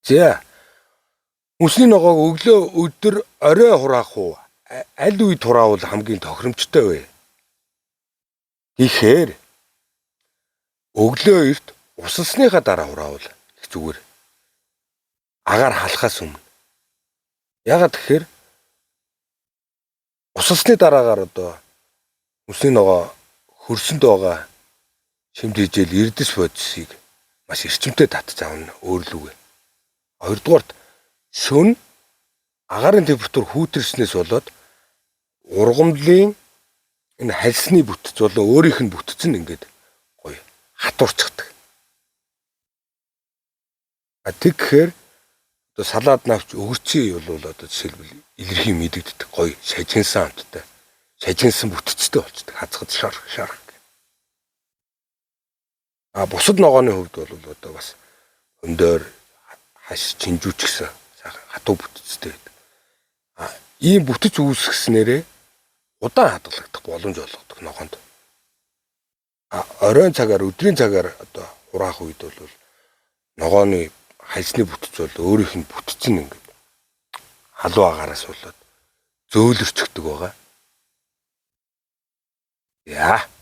За хүнсний ногоог өглөө өдөр орой хураах уу? Аль үед хураавал хамгийн тохиромжтой вэ? Гэхээр өглөө эрт усалсныхаа дараа хураавал их зүгээр. Агаар халахаас өмнө. Яагаад тэгэхээр усалсны дараагаар одоо хүнсний ногоо хөрсөнд байгаа шимт хижээл эрдэс бодисыг маш эрчимтэй татж авна өөрлөгөө. Хоёрдугаарт шөнө агаарын температур хүүтэрснээс болоод ургамлын энэ хальсны бүтц болон өөрийнх нь бүтц нь ингээд гоё хатуурчдаг. Тэгэхээр одоо салаад навч өгөрчий бол одоо жишээлбэл илэрхий мэдэгддэг гоё шажинсан амттай. Шажинсан бүтцтэй болчдөг. Хазгад шарх. Бусад ногооны хувьд бол одоо бас өндөр хаш чинжүүч гэсэн хатуу бүтцтэй байдаг. Ийм бүтц үүсгэснээрээ удаан хадгалагдах боломж олгодог ногоонд. Оройн цагаар өдрийн цагаар одоо хураах үед бол ногооны хальсны бүтц бол өөрийнх нь бүтц нь ингээд халуун агаараас болоод зөөлрчдөг байгаа. Яа.